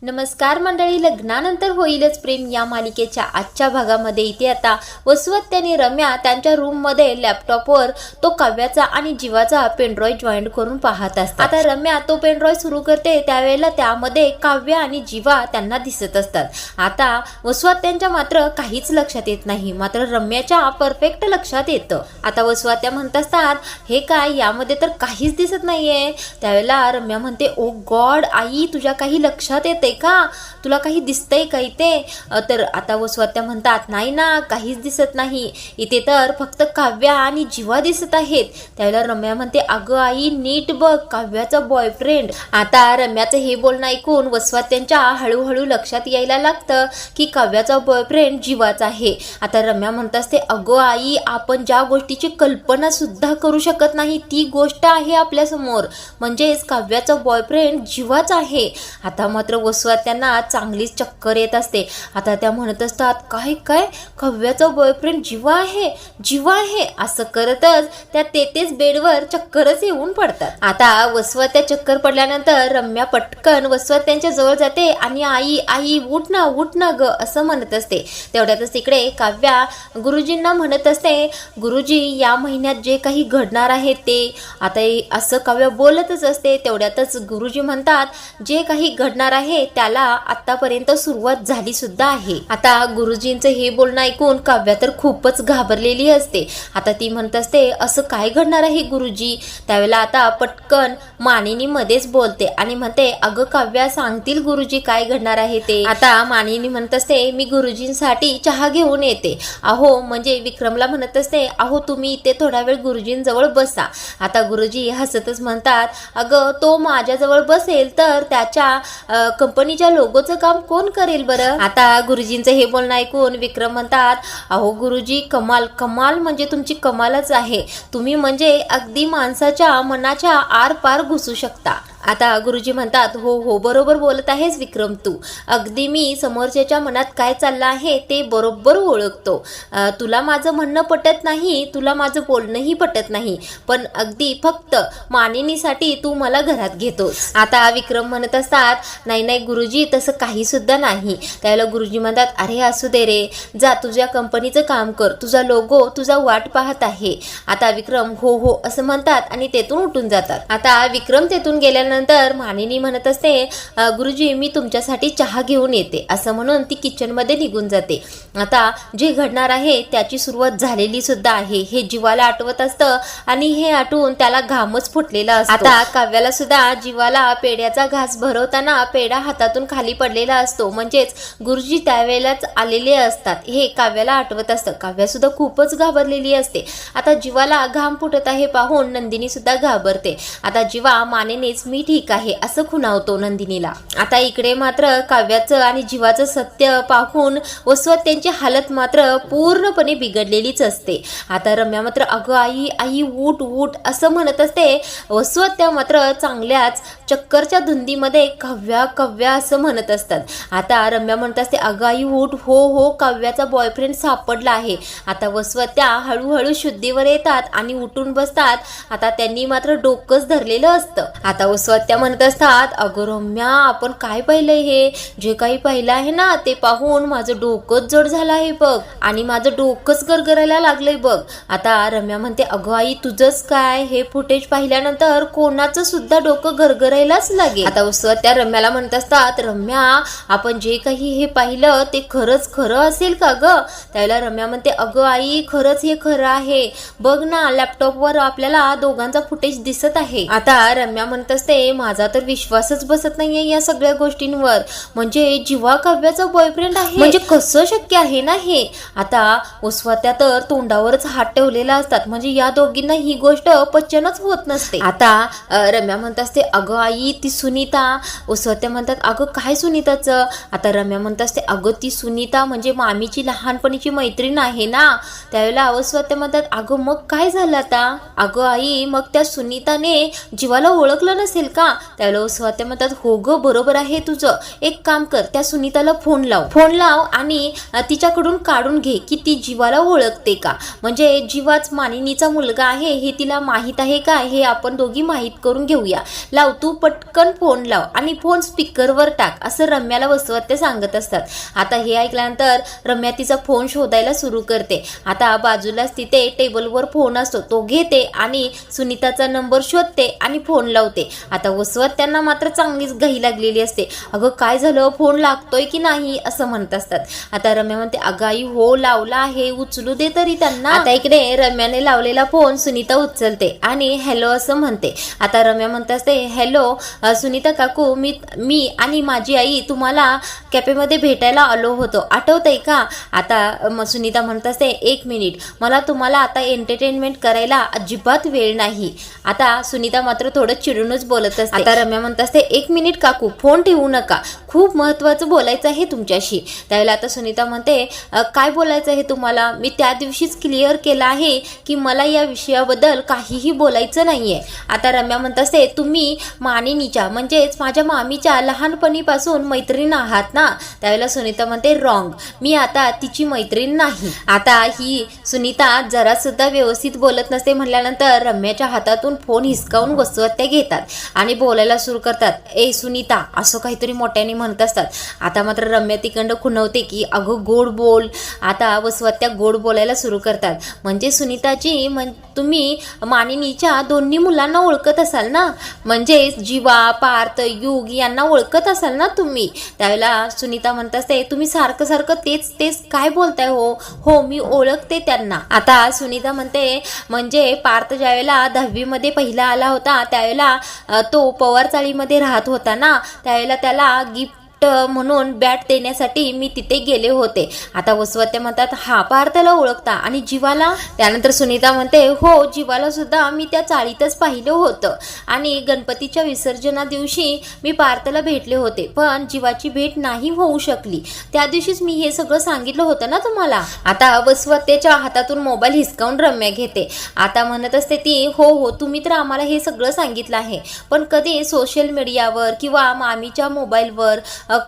नमस्कार मंडळी, लग्नानंतर होईलच प्रेम या मालिकेच्या आजच्या भागामध्ये इथे आता वसवत आणि रम्या त्यांच्या रूममध्ये लॅपटॉपवर तो काव्याचा आणि जीवाचा पेनड्रॉय जॉईंट करून पाहत असतात। आता रम्या तो पेनड्रॉय सुरू करते त्यावेळेला त्यामध्ये काव्य आणि जीवा त्यांना दिसत असतात। आता वसवत त्यांच्या मात्र काहीच लक्षात येत नाही, मात्र रम्याच्या परफेक्ट लक्षात येतं। आता वसवत्या म्हणत असतात हे काय, यामध्ये तर काहीच दिसत नाहीये। त्यावेळेला रम्या म्हणते ओ गॉड आई, तुझ्या काही लक्षात येते का, तुला काही दिसतंय का इथे? तर आता वसवत्या म्हणतात नाही ना, काहीच दिसत नाही, इथे तर फक्त काव्या आणि जीवा दिसत आहेत। त्यावेळेला रम्या म्हणते अगं आई नीट बघ, काव्याचा बॉयफ्रेंड। आता रम्याचं हे बोलणं ऐकून वसवत्यांच्या हळूहळू लक्षात यायला लागतं की काव्याचा बॉयफ्रेंड जीवाचा आहे। आता रम्या म्हणत असते अगं आई, आपण ज्या गोष्टीची कल्पना सुद्धा करू शकत नाही ती गोष्ट आहे आपल्या समोर, म्हणजेच काव्याचा बॉयफ्रेंड जीवाचा आहे। आता मात्र वसवत्यांना चांगलीच चक्कर येत असते। आता त्या म्हणत असतात काय काय, काव्याचा बॉयफ्रेंड जीवा आहे, जीवा आहे, असं करतच त्या तेथेच बेडवर चक्करच येऊन पडतात। आता वसवत्या चक्कर पडल्यानंतर रम्या पटकन वसवत्यांच्या जवळ जाते आणि आई आई उठ ना ग, असं म्हणत असते। तेवढ्यातच तिकडे काव्या गुरुजींना म्हणत असते गुरुजी या महिन्यात जे काही घडणार आहे ते, आता असं काव्या बोलतच असते। तेवढ्यातच गुरुजी म्हणतात जे काही घडणार आहे त्याला आतापर्यंत सुरुवात झाली सुद्धा आहे। आता गुरुजींचं हे बोलणं ऐकून काव्या तर खूपच घाबरलेली असते। आता ती म्हणत असते असं काय घडणार आहे गुरुजी? त्यावेळेला आता पटकन मानिनी मध्येच बोलते आणि म्हणते अगं काव्या, सांगतील गुरुजी काय घडणार आहे ते। आता मानिनी म्हणत असते मी गुरुजींसाठी चहा घेऊन येते। अहो म्हणजे विक्रमला म्हणत असते अहो तुम्ही इथे थोडा वेळ गुरुजींजवळ बसा। आता गुरुजी हसतच म्हणतात अगं तो माझ्याजवळ बसेल तर त्याच्या कंपनीच्या लोगोचं काम कोण करेल बरं? आता गुरुजींचं हे बोलणं ऐकून विक्रम म्हणतात अहो गुरुजी कमाल कमाल, म्हणजे तुमची कमालच आहे, तुम्ही म्हणजे अगदी माणसाच्या मनाच्या आर पार घुसू शकता। आता गुरुजी म्हणतात हो हो बरोबर बोलत आहेस विक्रम, तू अगदी मी समोरच्याच्या मनात काय चाललं आहे ते बरोबर ओळखतो। तुला माझं म्हणणं पटत नाही, तुला माझं बोलणंही पटत नाही, पण अगदी फक्त मानिनीसाठी तू मला घरात घेतोस। आता विक्रम म्हणत असतात नाही नाही गुरुजी तसं काही सुद्धा नाही। त्यावेळेला गुरुजी म्हणतात अरे असू दे रे, जा तुझ्या कंपनीचं काम कर, तुझा लोगो तुझा वाट पाहत आहे। आता विक्रम हो हो असं म्हणतात आणि तेथून उठून जातात। आता विक्रम तेथून गेल्यानंतर मानिनी म्हणत असते गुरुजी मी तुमच्यासाठी चहा घेऊन येते, असं म्हणून ती किचन मध्ये निघून जाते। आता जे घडणार आहे त्याची सुरुवात झालेली सुद्धा आहे हे जीवाला आठवत असतं आणि हे आठवून त्याला घामच फुटलेला असतो। आता काव्याला सुद्धा जीवाला पेड्याचा घास भरवताना पेढा हातातून खाली पडलेला असतो, म्हणजेच गुरुजी त्यावेळेलाच आलेले असतात हे काव्याला आठवत असतं। काव्या सुद्धा खूपच घाबरलेली असते। आता जीवाला घाम फुटत आहे पाहून नंदिनी सुद्धा घाबरते। आता जीवा मानेनेच मी ठीक आहे असं खुणावतो नंदिनीला। आता इकडे मात्र काव्याचं आणि जीवाचं सत्य पाहून वसवत त्यांची हालत मात्र पूर्णपणे बिघडलेलीच असते। आता रम्या मात्र अगं आई आई उठ उठ असं म्हणत असते। वसवत त्या मात्र चांगल्याच चक्करच्या धुंदीमध्ये काव्या काव्या असं म्हणत असतात। आता रम्या म्हणत असते अगं आई उठ, हो हो काव्याचा बॉयफ्रेंड सापडला आहे। आता वसवत त्या हळूहळू शुद्धीवर येतात आणि उठून बसतात। आता त्यांनी मात्र डोकंच धरलेलं असतं। आता वसवत त्या म्हणत असतात अगं रम्या आपण काय पाहिलंय, हे जे काही पाहिलं आहे ना ते पाहून माझं डोकंच जड झालं आहे बघ, आणि माझं डोकंच गरगरायला लागलंय बघ। आता रम्या म्हणते अगं आई तुझंच काय, हे फुटेज पाहिल्यानंतर कोणाचं सुद्धा डोकं गरगरायलाच लागेल। आता वसवत त्या रम्याला म्हणत असतात रम्या आपण जे काही हे पाहिलं ते खरंच खरं असेल का ग? त्यावेळेला रम्या म्हणते अगं आई खरंच हे खरं आहे, बघ ना लॅपटॉपवर आपल्याला दोघांचा फुटेज दिसत आहे। आता रम्या म्हणत असते माझा तर विश्वासच बसत नाहीये या सगळ्या गोष्टींवर, म्हणजे जीवा काव्याचा बॉयफ्रेंड आहे, म्हणजे कसं शक्य आहे ना हे? आता वसवत्या तर तोंडावरच हात ठेवलेला असतात, म्हणजे या दोघींना ही गोष्ट पचनच होत नसते। आता रम्या म्हणत असते अगं आई ती सुनीता। वसवत्या म्हणतात अगं काय सुनीताचं? आता रम्या म्हणत असते अगं ती सुनीता म्हणजे मामीची लहानपणीची मैत्रीण आहे ना। त्यावेळेला वसवत्या म्हणतात अगं मग काय झालं आता? अगं आई मग त्या सुनीताने जीवाला ओळखलं नसेल का? त्यावेळेला वसुवात्या म्हणतात हो ग बरोबर आहे तुझं, एक काम कर त्या सुनीताला फोन लाव आणि तिच्याकडून काढून घे की ती जीवाला ओळखते का, म्हणजे जीवाच मानिनीचा मुलगा आहे हे तिला माहीत आहे का हे आपण दोघी माहीत करून घेऊया. लाव तू पटकन फोन लाव आणि फोन स्पीकरवर टाक असं रम्याला वसुवात्या सांगत असतात. आता हे ऐकल्यानंतर रम्या तिचा फोन शोधायला सुरू करते. आता बाजूलाच तिथे टेबलवर फोन असतो तो घेते आणि सुनीताचा नंबर शोधते आणि फोन लावते. आता वसुवात्यांना मात्र चांगलीच घाई लागलेली असते. अगं काय झालं, फोन लागतोय की नाही असं म्हणत असतात. आता रम्या म्हणते अगं आई हो लावला आहे, उचलू दे तरी त्यांना. आता इकडे रम्याने लावलेला फोन सुनीता उचलते आणि हॅलो असं म्हणते. आता रम्या म्हणत असते हॅलो सुनीता काकू, मी आणि माझी आई तुम्हाला कॅफेमध्ये भेटायला आलो होतो, आठवतंय का? आता सुनीता म्हणत असते एक मिनिट, मला तुम्हाला आता एंटरटेनमेंट करायला अजिबात वेळ नाही. आता सुनीता मात्र थोडं चिडूनच बोलत असते. आता रम्या म्हणत असते एक मिनिट काकू, फोन ठेवू नका, खूप महत्वाचं बोलायचं आहे तुमच्याशी. त्यावेळेला आता सुनीता म्हणते काय बोलायचं आहे तुम्हाला? मी त्या दिवशीच क्लिअर केलं आहे की मला या विषयाबद्दल काहीही बोलायचं नाहीये. आता रम्या म्हणत असते तुम्ही मानिनीच्या म्हणजेच माझ्या मामीच्या लहानपणीपासून मैत्रीण आहात ना? त्यावेळेला सुनीता म्हणते रॉंग, मी आता तिची मैत्रीण नाही. आता ही सुनीता जरा सुद्धा व्यवस्थित बोलत नसते म्हटल्यानंतर रम्याच्या हातातून फोन हिसकावून वसुवात्या घेतात आणि बोलायला सुरू करतात. ए सुनीता असं काहीतरी मोठ्याने म्हणत असतात. आता मात्र रम्या तिकडं खुणवते की अगं गोड बोल. आता वसुवात्या गोड बोलायला सुरू करतात. म्हणजे सुनीताजी तुम्ही मानिनीच्या दोन्ही मुलांना ओळखत असाल ना, म्हणजे जीवा पार्थ युग यांना ओळखत असाल ना तुम्ही? त्यावेळेला सुनीता म्हणत असते तुम्ही सारखं सारखं तेच काय बोलताय? हो मी ओळखते त्यांना. आता सुनीता म्हणते म्हणजे पार्थ ज्यावेळेला 10वी मध्ये पहिला आला होता त्यावेळेला तो पवार चाळीमध्ये राहत होता ना, त्यावेळेला त्याला गिफ्ट म्हणून बॅट देण्यासाठी मी तिथे गेले होते. आता वसुवात्या म्हणतात हा पार्थला ओळखता आणि जीवाला? त्यानंतर सुनीता म्हणते हो जीवाला सुद्धा मी त्या चाळीतच पाहिलं होतं आणि गणपतीच्या विसर्जना दिवशी मी पार्थला भेटले होते, पण जीवाची भेट नाही होऊ शकली. त्या दिवशीच मी हे सगळं सांगितलं होतं ना तुम्हाला. आता वसुवात्याच्या हातातून मोबाईल हिसकावून रम्या घेते. आता म्हणत असते ती हो तुम्ही तर आम्हाला हे सगळं सांगितलं आहे, पण कधी सोशल मीडियावर किंवा मामीच्या मोबाईलवर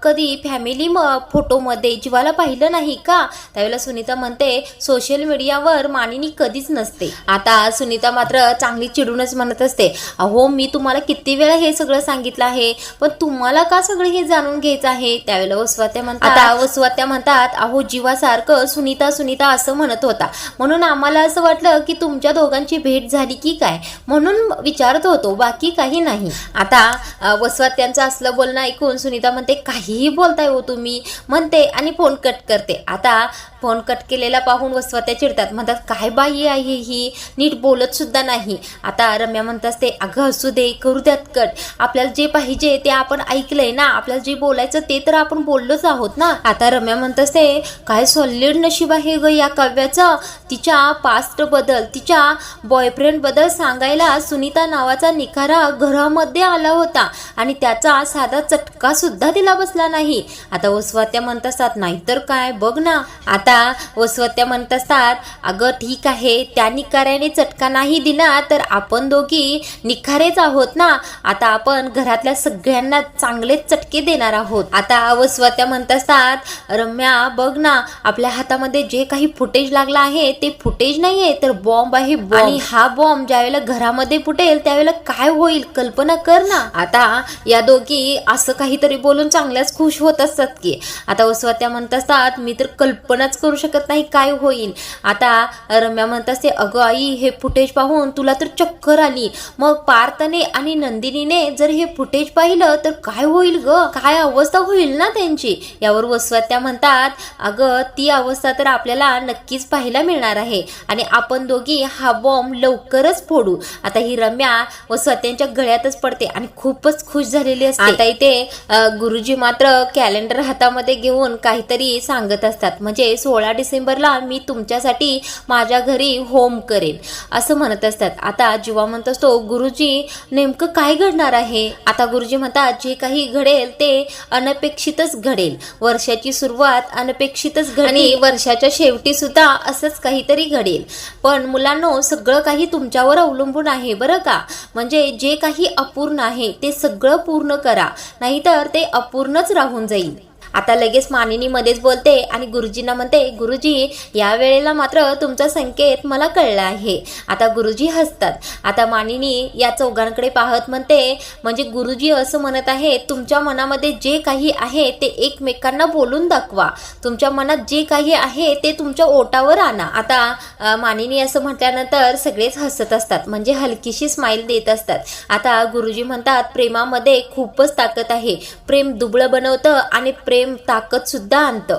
कधी फॅमिली फोटोमध्ये जीवाला पाहिलं नाही का? त्यावेळेला सुनीता म्हणते सोशल मीडियावर मानिनी कधीच नसते. आता सुनीता मात्र चांगली चिडूनच म्हणत असते अहो मी तुम्हाला किती वेळा हे सगळं सांगितलं आहे, पण तुम्हाला का सगळं हे जाणून घ्यायचं आहे? त्यावेळेला वसुवात्या म्हणतात अहो जीवासारखं सुनीता असं म्हणत होता, म्हणून आम्हाला असं वाटलं की तुमच्या दोघांची भेट झाली की काय, म्हणून विचारत होतो, बाकी काही नाही. आता वसुवात्यांचं असलं बोलणं ऐकून सुनीता म्हणते काहीही बोलताय हो तुम्ही म्हणते आणि फोन कट करते. आता फोन कट केलेला पाहून वसुवात्या चिडतात, म्हणतात काय बाई आहे ही, नीट बोलत सुद्धा नाही. आता रम्या म्हणत असते अगं असू दे, करू द्यात कट, आपल्याला जे पाहिजे ते आपण ऐकलंय ना, आपल्याला जे बोलायचं ते तर आपण बोललोच आहोत ना. आता रम्या म्हणत असते काय सॉलिड नशीब आहे ग या काव्याचं, तिच्या पास्ट बद्दल तिच्या बॉयफ्रेंड बद्दल सांगायला सुनीता नावाचा निखारा घरामध्ये आला होता आणि त्याचा साधा चटका सुद्धा तिला बसला नाही. आता वसुवात्या म्हणत असतात नाहीतर काय बघ ना. आता वसुवात्या म्हणत असतात अगं ठीक आहे त्या निखाऱ्याने चटका नाही दिला तर आपण दोघी निखारेच आहोत ना, आता आपण घरातल्या सगळ्यांना चांगलेच चटके देणार आहोत. आता वसुवात्या म्हणत असतात रम्या बघ ना, आपल्या हातामध्ये जे काही फुटेज लागला आहे ते फुटेज नाहीये तर बॉम्ब आहे बॉम्ब, आणि हा बॉम्ब ज्यावेळेला घरामध्ये फुटेल त्यावेळेला काय होईल कल्पना कर ना. आता या दोघी असं काहीतरी बोलून चांगल्याच खुश होत असतात की. आता वसुवात्या म्हणत असतात मी तर कल्पनाच करू शकत नाही काय होईल. आता रम्या म्हणत असते अगं आई हे फुटेज पाहून तुला तर चक्कर आली, मग पार्थने आणि नंदिनीने जर हे फुटेज पाहिलं तर काय होईल ग, काय अवस्था होईल ना त्यांची. यावर वसुवात्या म्हणतात अगं ती अवस्था तर आपल्याला नक्कीच पाहायला मिळणार आहे आणि आपण दोघी हा बॉम्ब लवकरच फोडू. आता ही रम्या वसुवात्यांच्या गळ्यातच पडते आणि खूपच खुश झालेली असते. आता इथे गुरुजी मात्र कॅलेंडर हातामध्ये घेऊन काहीतरी सांगत असतात, म्हणजे 16 डिसेंबरला मी तुमच्यासाठी माझ्या घरी होम करेन असं म्हणत असतात. आता जीवा म्हणत असतो, गुरुजी नेमकं काय घडणार आहे? आता गुरुजी म्हणतात, जे काही घडेल ते अनपेक्षितच घडेल. वर्षाची सुरुवात अनपेक्षितच घडेल आणि वर्षाच्या शेवटी सुद्धा असंच काहीतरी घडेल. पण मुलांनो, सगळं काही तुमच्यावर अवलंबून आहे बरं का. म्हणजे जे काही अपूर्ण आहे ते सगळं पूर्ण करा, नाहीतर ते अपूर्णच राहून जाईल. आता लगेच मानिनी मध्येच बोलते आणि गुरुजींना म्हणते, गुरुजी या वेळेला मात्र तुमचा संकेत मला कळला आहे. आता गुरुजी हसतात. आता मानिनी या चौघांकडे पाहत म्हणते, म्हणजे गुरुजी असं म्हणत आहे, तुमच्या मनामध्ये जे काही आहे ते एकमेकांना बोलून दाखवा. तुमच्या मनात जे काही आहे ते तुमच्या ओटावर आणा. आता मानिनी असं म्हटल्यानंतर सगळेच हसत असतात, म्हणजे हलकीशी स्माईल देत असतात. आता गुरुजी म्हणतात, प्रेमामध्ये खूपच ताकद आहे. प्रेम दुबळं बनवतं आणि प्रेम ताकद सुद्धा आणतं.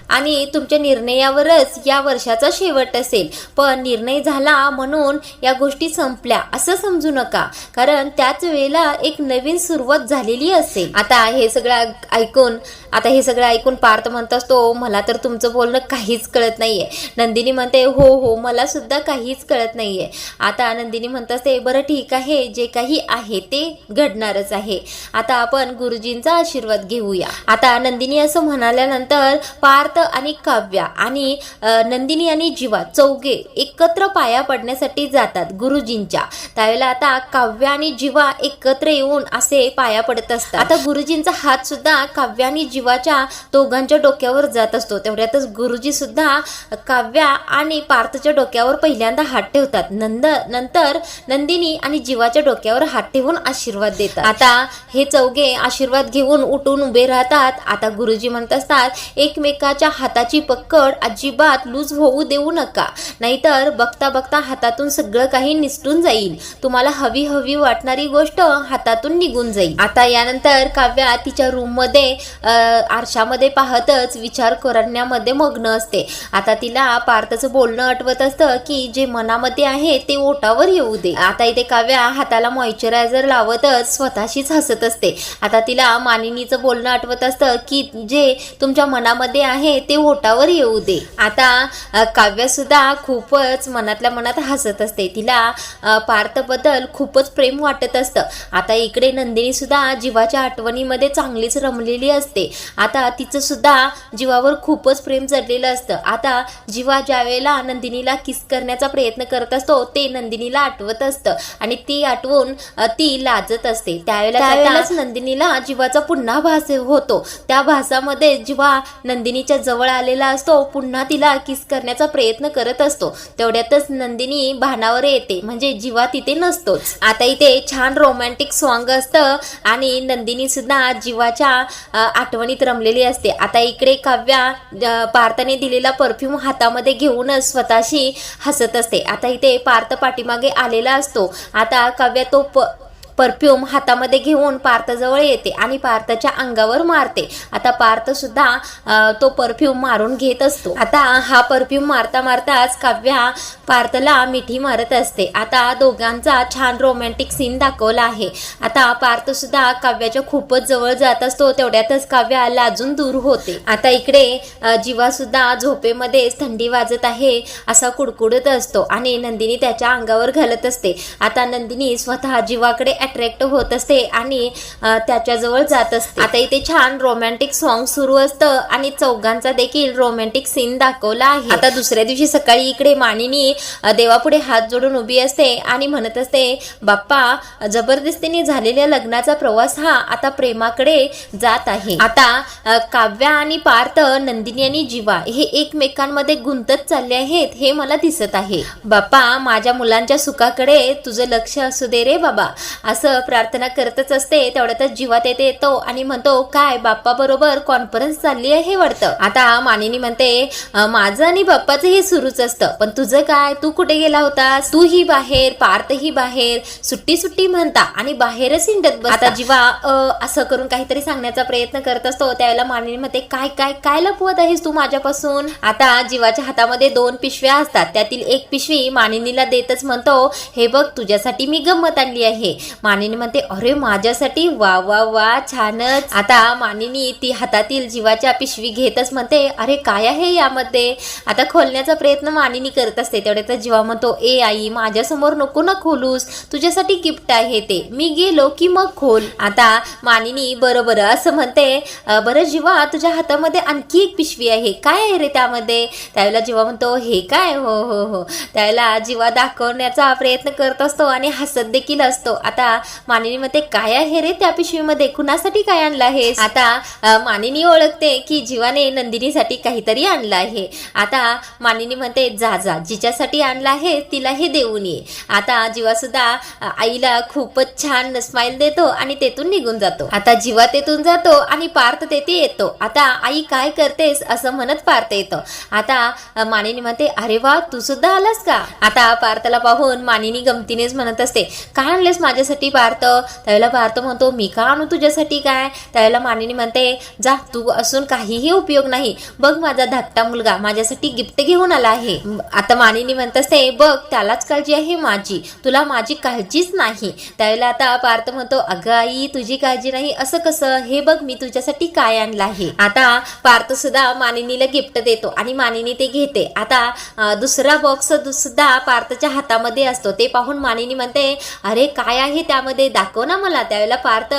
आणि तुमच्या निर्णयावरच या वर्षाचा शेवट असेल. पण निर्णय झाला म्हणून या गोष्टी संपल्या असं समजू नका, कारण त्याच वेळेला एक नवीन सुरुवात झालेली असेल. आता हे सगळं ऐकून पार्थ म्हणत असतो, मला तर तुमचं बोलणं काहीच कळत नाहीये. नंदिनी म्हणते, हो मला सुद्धा काहीच कळत नाहीये. आता नंदिनी म्हणत असते, बरं ठीक आहे, जे काही आहे ते घडणारच आहे. आता आपण गुरुजींचा आशीर्वाद घेऊया. आता नंदिनी असं म्हणाल्यानंतर पार्थ आणि काव्या आणि नंदिनी आणि जीवा चौघे एकत्र पाया पडण्यासाठी जातात गुरुजींच्या. त्यावेळेला आता काव्या आणि जीवा एकत्र येऊन असे पाया पडत असतात. आता गुरुजींचा हात सुद्धा काव्या आणि जीवाच्या दोघांच्या डोक्यावर जात असतो. तेवढ्यातच गुरुजी सुद्धा काव्या आणि पार्थच्या डोक्यावर पहिल्यांदा हात ठेवतात. नंतर नंदिनी आणि जीवाच्या डोक्यावर हात ठेवून आशीर्वाद देतात. आता हे चौघे आशीर्वाद घेऊन उठून उभे राहतात. आता गुरुजी म्हणत असतात, एकमेकाच्या हाताची पकड अजिबात लूज होऊ देऊ नका, नाहीतर बघता बघता हातातून सगळं काही निसटून जाईल. तुम्हाला हवी वाटणारी गोष्ट हातातून निघून जाईल. आता यानंतर काव्या तिच्या रूम मध्ये आरशामध्ये पाहतच विचार करण्यामध्ये मग्न असते. आता तिला पार्थचं बोलणं आठवत असतं की जे मनामध्ये आहे ते ओटावर येऊ दे. आता इथे काव्या हाताला मॉइश्चरायझर लावतच स्वतःशीच हसत असते. आता तिला मानिनीचं बोलणं आठवत असतं की जे तुमच्या मनामध्ये आहे ते ओटावर येऊ दे. आता काव्या सुद्धा खूपच मनातल्या मनात हसत असते. तिला पार्थबद्दल खूपच प्रेम वाटत असतं. आता इकडे नंदिनी सुद्धा जीवाच्या आठवणीमध्ये चांगलीच रमलेली असते. आता तिचं सुद्धा जीवावर खूपच प्रेम चढलेलं असतं. आता जीवा ज्या वेळेला नंदिनीला किस करण्याचा प्रयत्न करत असतो ते नंदिनीला आठवत असतं आणि ती आठवून ती लाजत असते. त्यावेळेलाच नंदिनीला जीवाचा पुन्हा भास होतो. त्या भासामध्ये जीवा नंदिनीच्या जवळ आलेला असतो, पुन्हा तिला किस करण्याचा प्रयत्न करत असतो. तेवढ्यातच नंदिनी भानावर येते, म्हणजे जीवा तिथे नसतोच. आता इथे छान रोमॅन्टिक सॉन्ग असतं आणि नंदिनी सुद्धा जीवाच्या आठवणीत रमलेली असते. आता इकडे काव्या पार्थने दिलेला परफ्यूम हातामध्ये घेऊनच स्वतःशी हसत असते. आता इथे पार्थ पाठीमागे आलेला असतो. आता काव्या तो परफ्यूम हातामध्ये घेऊन पार्थजवळ येते आणि पार्थच्या अंगावर मारते. आता पार्थ सुद्धा तो परफ्यूम मारून घेत असतो. आता हा परफ्यूम मारता मारताच काव्या पार्थला मिठी मारत असते. आता दोघांचा छान रोमॅन्टिक सीन दाखवला आहे. आता पार्थ सुद्धा काव्याच्या खूपच जवळ जात असतो. तेवढ्यातच काव्या लाजून दूर होते. आता इकडे जीवा सुद्धा झोपेमध्येच थंडी वाजत आहे असा कुडकुडत असतो आणि नंदिनी त्याच्या अंगावर घालत असते. आता नंदिनी स्वतः जीवाकडे अट्रॅक्ट होत असते आणि त्याच्याजवळ जात असते. आता इथे छान रोमॅन्टिक सॉन्ग सुरू असतं आणि चौघांचा देखील रोमॅन्टिक सीन दाखवला आहे. आता दुसऱ्या दिवशी सकाळी इकडे मानिनी देवापुढे हात जोडून उभी असते आणि म्हणत असते, बाप्पा जबरदस्तीने झालेल्या लग्नाचा प्रवास हा आता प्रेमाकडे जात आहे. आता काव्या आणि पार्थ, नंदिनी आणि जीवा हे एकमेकांमध्ये गुंतत चालले आहेत हे मला दिसत आहे. बाप्पा माझ्या मुलांच्या सुखाकडे तुझं लक्ष असू दे रे बाबा, असं प्रार्थना करतच असते. तेवढ्यातच जीवा तेथे येतो आणि म्हणतो, काय बाप्पा बरोबर कॉन्फरन्स चालली आहे वाटतं. आता मानिनी म्हणते, माझं आणि बाप्पाचं हे सुरूच असतं, पण तुझं काय, तू कुठे गेला होतास? तू ही बाहेर, पार्थ ही बाहेर, सुट्टी म्हणता आणि बाहेरच हिंडत बस. आता जीवा असं करून काहीतरी सांगण्याचा प्रयत्न करत असतो. त्यावेळेला मानिनी म्हणते, काय लपवत आहेस तू माझ्यापासून? आता जीवाच्या हातामध्ये 2 पिशव्या असतात. त्यातील एक पिशवी मानिनीला देतच म्हणतो, हे बघ तुझ्यासाठी मी गंमत आणली आहे. मानिनी म्हणते अरे माझ्यासाठी, वा वा वा छानच. आता मानिनी ती हातातील जीवाच्या पिशवी घेतच म्हणते अरे काय आहे यामध्ये. आता खोलण्याचा प्रयत्न मानिनी करत असते. तेवढे तर जीवा म्हणतो ए आई माझ्यासमोर नको ना खोलूस, तुझ्यासाठी गिफ्ट आहे ते, मी गेलो की मग खोल. आता मानिनी बरोबर असं म्हणते बरं जीवा तुझ्या हातामध्ये आणखी एक पिशवी आहे, काय आहे रे त्यामध्ये. त्यावेळेला जीवा म्हणतो हे काय, हो हो हो. त्यावेळेला जीवा दाखवण्याचा प्रयत्न करत असतो आणि हसत देखील असतो. आता मानिनी म्हणते काय आहे रे त्या पिशवीमध्ये, कुणासाठी काय आणलं आहेस. आता मानिनी ओळखते की जीवाने नंदिनीसाठी काहीतरी आणलं आहे. आता मानिनी म्हणते जा जा जिच्यासाठी आणलं आहे तिला हे देऊन ये. आता जीवा सुद्धा आईला खूपच छान स्माइल देतो आणि तेथून निघून जातो. आता जीवा तेथून जातो आणि पार्थ तेथे येतो. आता आई काय करतेस असं म्हणत पार्थ येतो. आता मानिनी म्हणते अरे वा तू सुद्धा आलास का. आता पार्थला पाहून मानिनी गमतीनेच म्हणत असते काय आणलेस माझ्यासाठी पार्थ. त्यावेळेला पार्थ म्हणतो मी का आणू तुझ्यासाठी काय. त्यावेळेला मानिनी म्हणते जा तू असून काहीही उपयोग नाही, बघ माझा धाकटा मुलगा माझ्यासाठी गिफ्ट घेऊन आला आहे. आता मानिनी म्हणत असते बघ त्यालाच काळजी आहे माझी, तुला माझी काळजीच नाही. त्यावेळेला आता पार्थ म्हणतो अगं आई तुझी काळजी नाही असं कसं, हे बघ मी तुझ्यासाठी काय आणलं आहे. आता पार्थ सुद्धा मानिनीला गिफ्ट देतो आणि मानिनी ते घेते. आता दुसरा बॉक्स सुद्धा पार्थच्या हातामध्ये असतो. ते पाहून मानिनी म्हणते अरे काय आहे त्यामध्ये, दाखव ना मला. त्यावेळेला पार्थ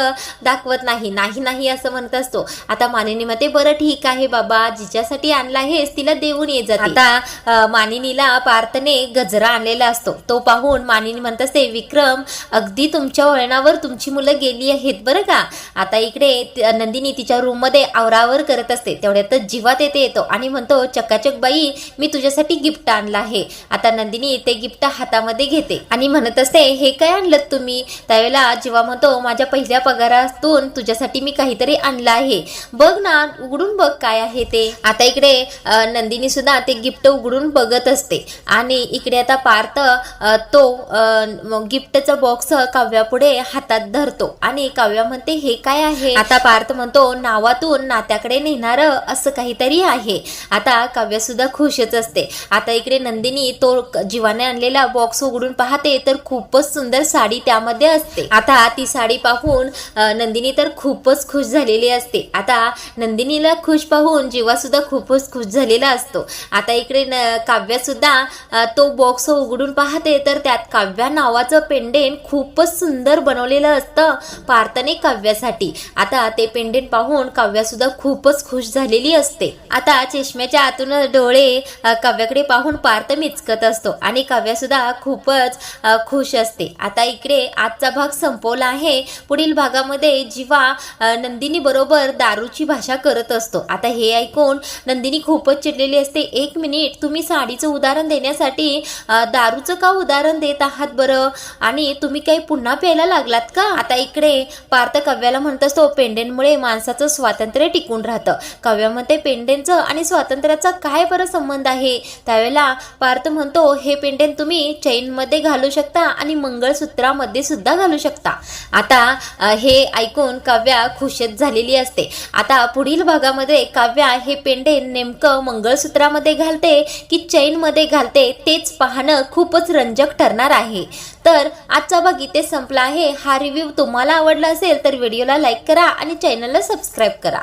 दाखवत नाही नाही नाही असं म्हणत असतो. आता मानिनी म्हणते बरं ठीक आहे बाबा जिच्यासाठी आणला आहेस तिला देऊन ये जा. आता मानिनीला पार्थने गजरा आणलेला असतो. तो पाहून मानिनी म्हणत असते विक्रम अगदी तुमच्या वळणावर तुमची मुलं गेली आहेत बरं का. आता इकडे नंदिनी तिच्या रूम मध्ये आवरावर करत असते. तेवढ्यातच जीवा तेथे येतो आणि म्हणतो चकाचक बाई मी तुझ्यासाठी गिफ्ट आणलं आहे. आता नंदिनी ते गिफ्ट हातामध्ये घेते आणि म्हणत असते हे काय आणलं तुम्ही. त्यावेळेला जीवा म्हणतो माझ्या पहिल्या पगारातून तुझ्यासाठी मी काहीतरी आणलं आहे, बघ ना उघडून बघ काय आहे ते. आता इकडे नंदिनी सुद्धा ते गिफ्ट उघडून बघत असते आणि इकडे आता पार्थ तो गिफ्टचा बॉक्स काव्यापुढे हातात धरतो आणि काव्या म्हणते हे काय आहे. आता पार्थ म्हणतो नावातून नात्याकडे नेणार असं काहीतरी आहे. आता काव्या सुद्धा खुशच असते. आता इकडे नंदिनी तो जीवाने आणलेला बॉक्स उघडून पाहते तर खूपच सुंदर साडी त्यामध्ये असते. आता ती साडी पाहून नंदिनी तर खूपच खुश झालेली असते. आता नंदिनीला खुश पाहून जीवा सुद्धा खूपच खुश झालेला असतो. आता इकडे काव्या सुद्धा तो बॉक्स उघडून पाहते तर त्यात काव्या नावाचं पेंडेंट खूपच सुंदर बनवलेलं असतं पार्थने काव्यासाठी. आता ते पेंडेंट पाहून काव्या सुद्धा खूपच खुश झालेली असते. आता चष्म्याच्या आतून डोळे काव्याकडे पाहून पार्थ मिचकत असतो आणि काव्या सुद्धा खूपच खुश असते. आता इकडे आजचा भाग संपवला आहे. पुढील भागामध्ये जीवा नंदिनी बरोबर दारूची भाषा करत असतो. आता हे ऐकून नंदिनी खूपच चिडलेली असते. एक मिनिट तुम्ही साडीचं उदाहरण देण्यासाठी दारूचं का उदाहरण देत आहात बरं, आणि तुम्ही काही पुन्हा प्यायला लागलात का. आता इकडे पार्थ काव्याला म्हणत असतो पेंडेंटमुळे माणसाचं स्वातंत्र्य टिकून राहतं. काव्या म्हणते पेंडेंटचं आणि स्वातंत्र्याचा काय बरं संबंध आहे. त्यावेळेला पार्थ म्हणतो हे पेंडेंट तुम्ही चैन मध्ये घालू शकता आणि मंगळसूत्रामध्ये सुद्धा घालू शकता. आता हे ऐकून काव्या खुशच झालेली असते. आता पुढील भागामध्ये काव्या हे पेंडेंट नेमकं मंगळसूत्रामध्ये घालते की चैन मध्ये घालते तेच पाहणं खूपच रंजक ठरणार आहे. तर आजचा भाग इथे संपला आहे. हा रिव्ह्यू तुम्हाला आवडला असेल तर व्हिडिओला लाईक करा आणि चॅनलला सबस्क्राईब करा.